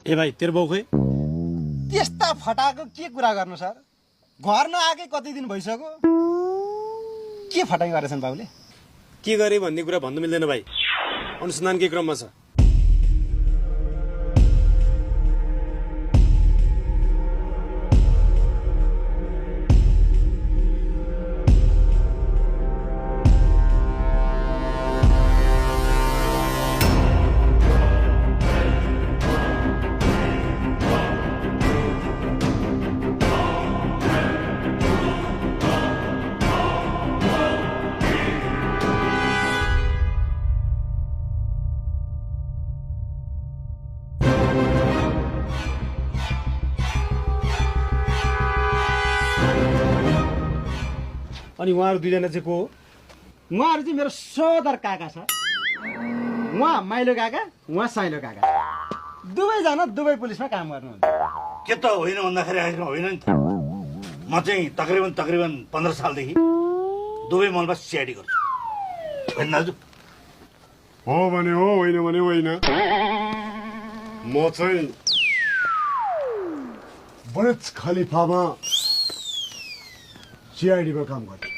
ए भाइ तेरो बाउ खोइ? त्यस्ता फटाको के कुरा गर्नु सर? घर नआएकै कति दिन भइसक्यो। के फटाइ गरेछन् बाबुले? के गरे भन्ने कुरा भन्नु मिल्दैन भाइ, अनुसन्धानकै क्रममा छ। अनि उहाँहरू दुईजना चाहिँ को हो? उहाँहरू चाहिँ मेरो सोदर काका छ। उहाँ माइलो काका, उहाँ साइलो काका। दुवैजना दुवै पुलिसमा काम गर्नुहुन्छ। के त होइन भन्दाखेरि आएको होइन नि त। म चाहिँ तकरिबन 15 सालदेखि दुवै मलमा सिआइडी गर्छु। होइन दाजु? हो भने हो, होइन भने होइन। म चाहिँ बुर्ज खलिफामा सिआइडीमा काम गर्छु।